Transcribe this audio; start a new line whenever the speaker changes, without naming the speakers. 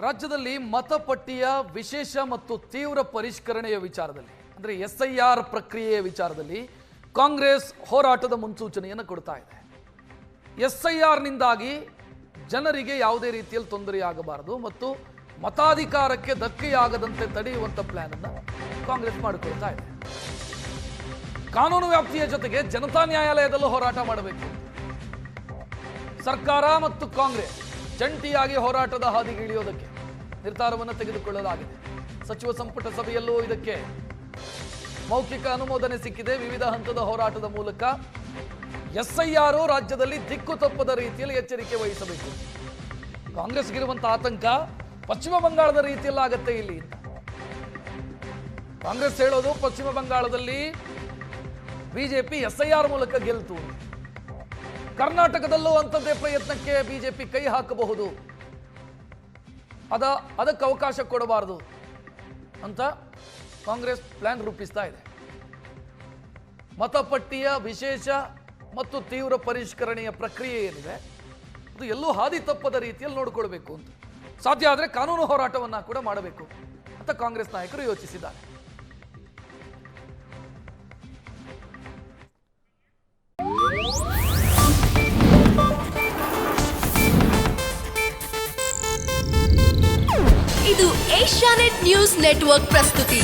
ರಾಜ್ಯದಲ್ಲಿ ಮತಪಟ್ಟಿಯ ವಿಶೇಷ ಮತ್ತು ತೀವ್ರ ಪರಿಷ್ಕರಣೆಯ ವಿಚಾರದಲ್ಲಿ ಅಂದರೆ SIR ಪ್ರಕ್ರಿಯೆಯ ವಿಚಾರದಲ್ಲಿ ಕಾಂಗ್ರೆಸ್ ಹೋರಾಟದ ಮುನ್ಸೂಚನೆಯನ್ನು ಕೊಡ್ತಾ ಇದೆ. SIR ನಿಂದಾಗಿ ಜನರಿಗೆ ಯಾವುದೇ ರೀತಿಯಲ್ಲಿ ತೊಂದರೆಯಾಗಬಾರದು ಮತ್ತು ಮತಾಧಿಕಾರಕ್ಕೆ ಧಕ್ಕೆಯಾಗದಂತೆ ತಡೆಯುವಂತ ಪ್ಲಾನ್ ಅನ್ನು ಕಾಂಗ್ರೆಸ್ ಮಾಡಿಕೊಳ್ತಾ ಇದೆ. ಕಾನೂನು ವ್ಯಾಪ್ತಿಯ ಜೊತೆಗೆ ಜನತಾ ನ್ಯಾಯಾಲಯದಲ್ಲೂ ಹೋರಾಟ ಮಾಡಬೇಕು. ಸರ್ಕಾರ ಮತ್ತು ಕಾಂಗ್ರೆಸ್ ಜಂಟಿಯಾಗಿ ಹೋರಾಟದ ಹಾದಿಗೆ ಇಳಿಯೋದಕ್ಕೆ ನಿರ್ಧಾರವನ್ನು ತೆಗೆದುಕೊಳ್ಳಲಾಗಿದೆ. ಸಚಿವ ಸಂಪುಟ ಸಭೆಯಲ್ಲೂ ಇದಕ್ಕೆ ಮೌಖಿಕ ಅನುಮೋದನೆ ಸಿಕ್ಕಿದೆ. ವಿವಿಧ ಹಂತದ ಹೋರಾಟದ ಮೂಲಕ SIR ರಾಜ್ಯದಲ್ಲಿ ದಿಕ್ಕು ತಪ್ಪದ ರೀತಿಯಲ್ಲಿ ಎಚ್ಚರಿಕೆ ವಹಿಸಬೇಕು. ಕಾಂಗ್ರೆಸ್ಗಿರುವಂತಹ ಆತಂಕ ಪಶ್ಚಿಮ ಬಂಗಾಳದ ರೀತಿಯಲ್ಲಿ ಆಗತ್ತೆ ಇಲ್ಲಿ ಅಂತ ಕಾಂಗ್ರೆಸ್ ಹೇಳೋದು. ಪಶ್ಚಿಮ ಬಂಗಾಳದಲ್ಲಿ ಬಿಜೆಪಿ SIR ಮೂಲಕ ಗೆಲ್ತು, ಕರ್ನಾಟಕದಲ್ಲೂ ಅಂಥದ್ದೇ ಪ್ರಯತ್ನಕ್ಕೆ ಬಿಜೆಪಿ ಕೈ ಹಾಕಬಹುದು, ಅದಕ್ಕೆ ಅವಕಾಶ ಕೊಡಬಾರದು ಅಂತ ಕಾಂಗ್ರೆಸ್ ಪ್ಲಾನ್ ರೂಪಿಸ್ತಾ ಇದೆ. ಮತಪಟ್ಟಿಯ ವಿಶೇಷ ಮತ್ತು ತೀವ್ರ ಪರಿಷ್ಕರಣೆಯ ಪ್ರಕ್ರಿಯೆ ಏನಿದೆ ಅದು ಎಲ್ಲೂ ಹಾದಿ ತಪ್ಪದ ರೀತಿಯಲ್ಲಿ ನೋಡಿಕೊಳ್ಬೇಕು ಅಂತ, ಸಾಧ್ಯ ಆದರೆ ಕಾನೂನು ಹೋರಾಟವನ್ನ ಕೂಡ ಮಾಡಬೇಕು ಅಂತ ಕಾಂಗ್ರೆಸ್ ನಾಯಕರು ಯೋಚಿಸಿದ್ದಾರೆ.
ಇದು ಏಷ್ಯಾನೆಟ್ ನ್ಯೂಸ್ ನೆಟ್ವರ್ಕ್ ಪ್ರಸ್ತುತಿ.